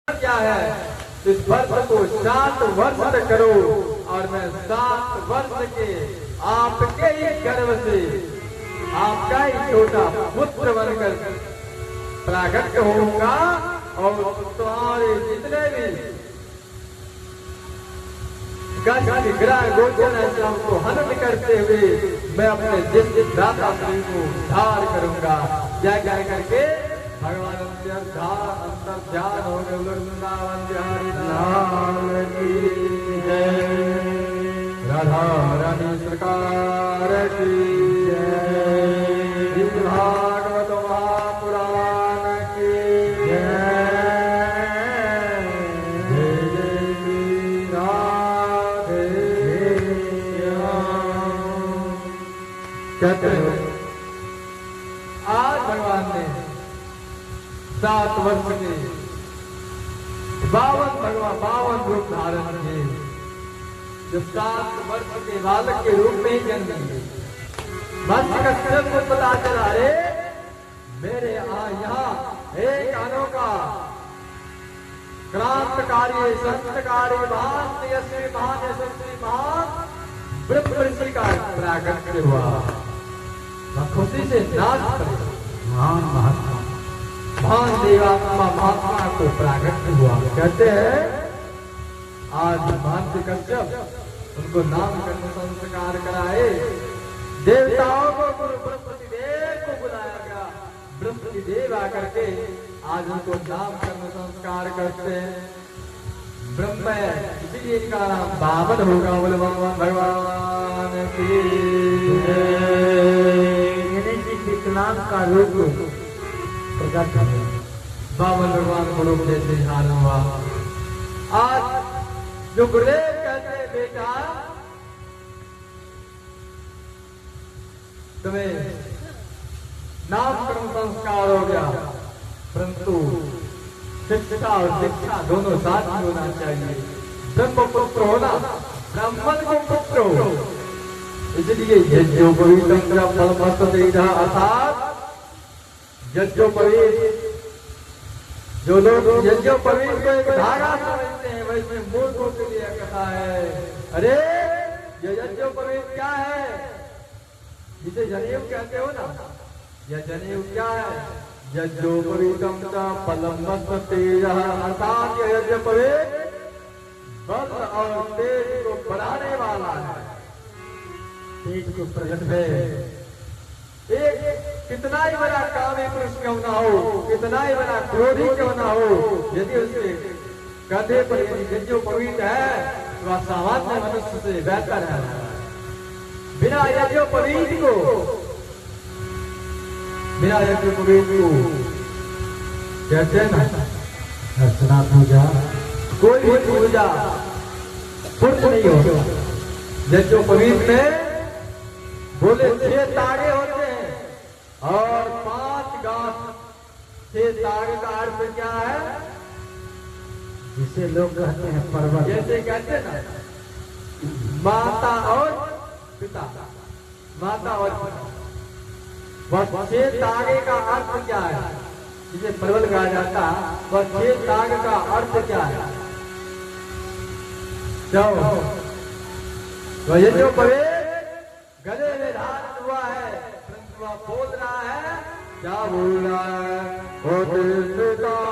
क्या है? इस वर्ष को 7 वर्ष तक करो और मैं 7 वर्ष के आपके ही गर्भ से आपका ही छोटा पुत्र बनकर प्राकट होऊंगा और तुम्हारे जितने भी ग्रह गोचर है सबको हनन करते हुए मैं अपने जिस दाता शरीर को धार करूंगा। जय जय करके भगवान अंतर ध्यान हो गए। वृंदावन बिहारी लाल की जय, राधा रानी सरकार की जय, भागवत महापुराण की जय, जय जय श्री राधे श्याम। कहते हो आज भगवान ने 7 वर्ष के 52 रूप धारण किए। जो 7 वर्ष के बालक के रूप में ही जन्म लिए। महर्षि कश्यप को पता चला, अरे मेरे यहाँ एक अनोखा क्रांतकारी संतकारी महान तेजस्वी महान यशस्वी महान ब्रह्म ऋषि का प्राकट्य हुआ। खुशी से नाच करे महान महात्मा महान देवात्मा महात्मा को प्राकट्य हुआ। कहते हैं आज महर्षि कश्यप उनको नामकरण संस्कार कराए। देवताओं को गुरु बृहस्पति देव को बुलाया गया। बृहस्पति देव आकर के आज उनको नामकरण संस्कार करते हैं। ब्रह्म है इसीलिए इनका नाम बामन होगा। बोले भगवान की विकलांग का रूप प्रकट है। बामन भगवान को रूप जैसे हाल हुआ। आज जो गुरुदेव कहते हैं बेटा तुम्हें नामकरण संस्कार हो गया, परंतु शिक्षा और दीक्षा दोनों साथ ही होना चाहिए। ब्रह्म पुत्र होना ब्राह्मण को पुत्र हो। इसलिए यज्ञोपवीतम फलमस्तदेह अर्थात यज्ञोपवीत जो लोग यज्ञोपवीत को एक धागा समझते हैं वैसे मूर्खों के लिए कथा है। अरे ये यज्ञोपवीत क्या है? जिसे जनेऊ कहते हो ना, यह जनेऊ क्या है? यज्ञोपवीतम फलमस्तदेह अर्थात यह यज्ञोपवीत बल और तेज को बढ़ाने वाला है। तेज को प्रकट है। एक कितना ही बड़ा कामी पुरुष क्यों ना हो, कितना ही बड़ा क्रोधी क्यों ना हो, यदि उसके कंधे पर यदि यज्ञोपवीत है तो वह सामान्य मनुष्य से बेहतर है। बिना यज्ञोपवीत को कहते हैं ना अर्चना पूजा, कोई भी पूजा पूर्ण नहीं होती। यज्ञोपवीत में बोले 6 तागे होते हैं और 5 गांठ। 6 तागे का अर्थ क्या है? जिसे लोग कहते हैं पर्वत। जैसे कहते हैं ना माता और पिता, माता और पिता। 6 तागे का अर्थ क्या है? जिसे प्रबल कहा जाता, वह 6 ताग का अर्थ क्या है? जाओ वह यज्ञोपवीत गले में धारण हुआ है, परंतु वह बोल रहा है, क्या बोल रहा है? प्रतियोगिता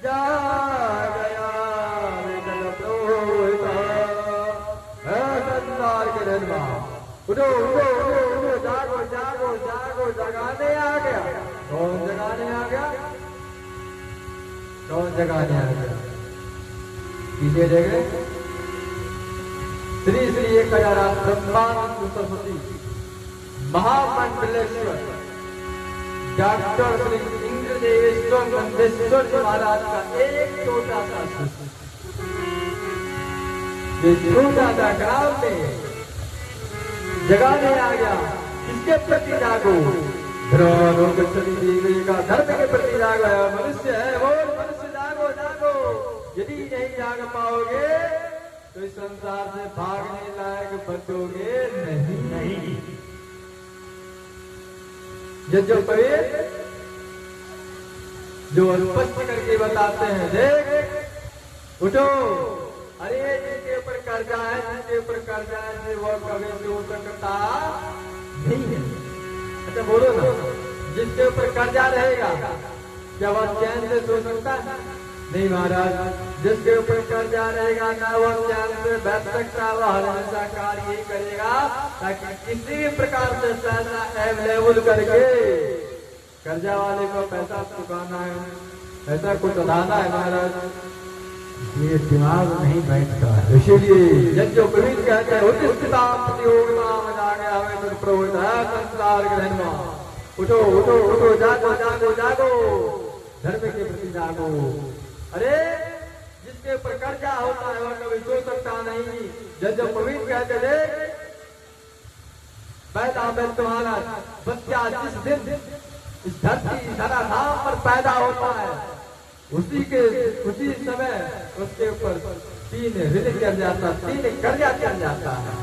जा गया संसार के धर्मा। उठो उठो उठो उठो, जागो जागो जागो, जगाने आ गया। कौन जगाने आ गया? कौन जगाने आ गया? पीछे देखे श्री श्री 1008 ब्रह्मानंद सरस्वती महामंडलेश्वर डॉक्टर श्री इंद्रदेवेश्वर नंदेश्वर महाराज का एक छोटा सा छोटा सा ग्राम में जगाने आ गया। किसके प्रति जागो? धर्म का धर्म के प्रति जागो। मनुष्य है वो, मनुष्य जागो जागो। यदि नहीं जाग पाओगे तो इस संसार से भागने लायक बचोगे नहीं। यज्ञोपवीत जो स्पष्ट करके बताते हैं, देख उठो, अरे जिसके ऊपर कर्जा है, जिसके ऊपर कर्जा है वो कभी सो सकता नहीं है। अच्छा बोलो ना, जिसके ऊपर कर्जा रहेगा क्या वह चैन से सो सकता है? नहीं महाराज, जिसके ऊपर कर्जा रहेगा ना वो चैन से बैठ सकता, वह हमेशा कार्य ही करेगा ताकि किसी भी प्रकार से पैसा अवेलेबल करके कर्जा वाले को पैसा चुकाना है, ऐसा कुछ अदाना है महाराज, ये दिमाग नहीं बैठता है। इसीलिए यज्ञोपवीत कहते हैं प्रतियोगिता में जागे हमें तो प्रवृत्त है संसार के धर्म। उठो उठो उठो, जागो जागो जागो, धर्म के प्रति जागो। अरे जिसके ऊपर कर्जा होता है वह कभी सो सकता नहीं। यज्ञोपवीत कहते थे पैदा में तुम्हारा बच्चा जिस दिन इस धरती धराधाम पर पैदा होता है उसी समय उसके ऊपर 3 ऋण कर जाता, 3 कर्जा चल जाता है।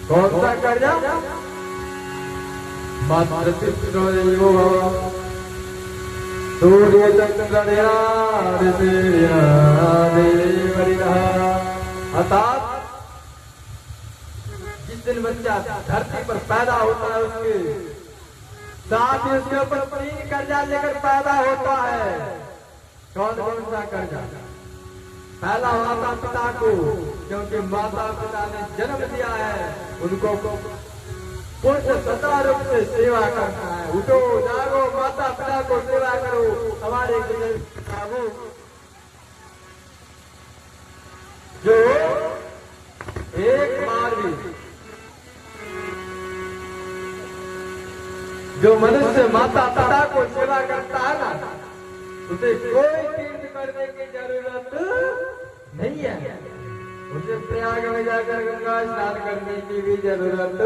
कौन सा कर्जा? सूर्य चंद्र अर्थात जिस दिन बच्चा धरती पर पैदा होता है उसके साथ ही उसके ऊपर 3 कर्जा लेकर पैदा होता है। कौन कौन सा कर्जा? पहला माता पिता को, क्योंकि माता पिता ने जन्म दिया है उनको पूर्ण सदा रूप से सेवा करना है। उठो जागो, माता पिता को सेवा करो। हमारे बाबू जो एक बार भी जो मनुष्य माता पिता को सेवा करता है ना उसे कोई तीर्थ करने की जरूरत नहीं है, उसे प्रयाग में जाकर गंगा स्नान करने की भी जरूरत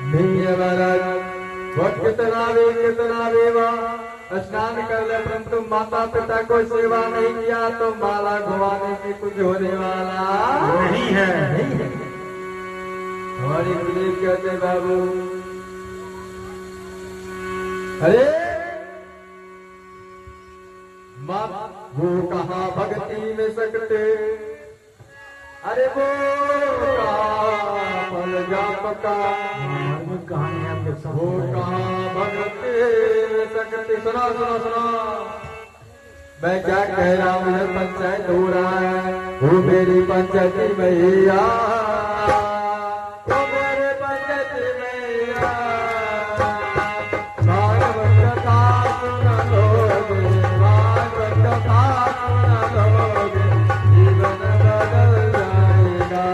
नहीं है महाराज। वह कितना भी वह स्नान कर ले परंतु माता पिता को सेवा नहीं किया तो माला घुमाने की कुछ होने वाला नहीं है। हमारी दिलीप कहते बाबू, अरे वो कहा भक्ति में सकते, अरे वो फल जाप का कहानी आप लोग वो कहा भक्ति में सकते। सुना सुना सुना, मैं क्या कह रहा हूँ, पंचायत हो रहा है, वो मेरी पंचायती मैया, वो मेरे पंचायती मैया, भागवत कथा सुना लोगे, भागवत कथा सुना लोगे, जीवन बदल जाएगा,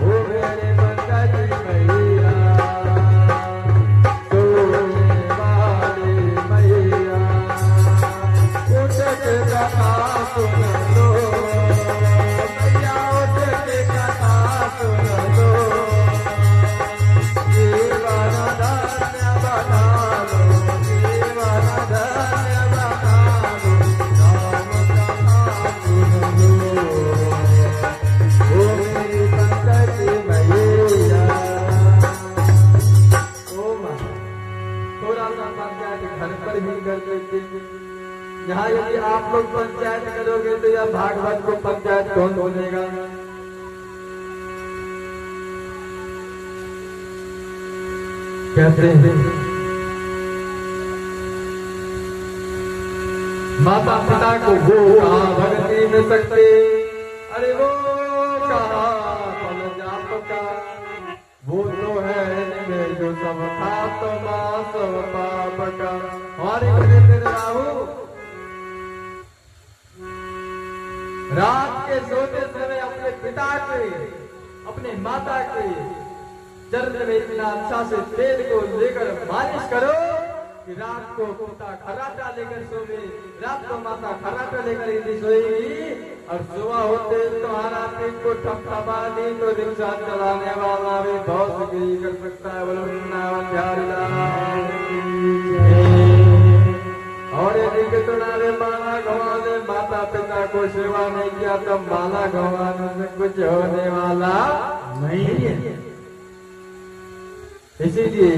वो मेरे पंचायती मैया, सोने वाली मैया, उठ के कथा सुन लो मैया, उठ के कथा सुन लो, जीवन धन्य बना लो, जीवन धन्य बना लो, नाम कथा सुन लो, ओ मेरी पंचायती मैया। ओ माँ, थोड़ा सा पंचायत घर पर भी कर देते, यहाँ यदि आप लोग पंचायत करोगे तो यह भागवत को पंचायत कौन बोलेगा? कहते हैं माता पिता को वो कहा भक्ति में सकते, अरे वो कहा फल जाप का, वो तो है इनमें जो सब था तो सब पाप का। हमारे कहते राहु रात के सोते समय अपने पिता के, अपने माता के चरण में इतना अच्छा से तेल को लेकर मालिश करो कि रात को पिता खर्राटा लेकर सोवे, रात को माता खर्राटा लेकर यदि सोएगी और सुबह होते तुम्हारा पीठ को ठपठपा दी तो रिक्शा चलाने वाला भी बहुत गिरी कर सकता है। बोलो वृंदावन बिहारी लाल की। और यदि कितना भी माला घुमा दे, माता पिता को सेवा नहीं किया तो माला घुमाने से कुछ होने वाला नहीं है। इसीलिए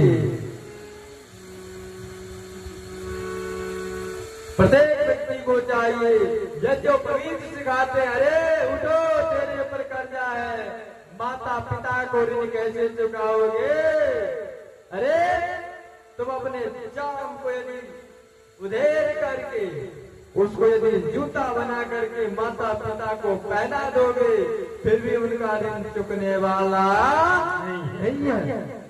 प्रत्येक व्यक्ति को चाहिए यज्ञोपवीत सिखाते हैं, अरे उठो तेरे ऊपर कर्जा है, माता पिता को ऋण कैसे चुकाओगे? अरे तुम अपने जाम को यदि उधेर करके उसको यदि जूता बना करके माता पिता को पहना दोगे, फिर भी उनका ऋण चुकने वाला नहीं है।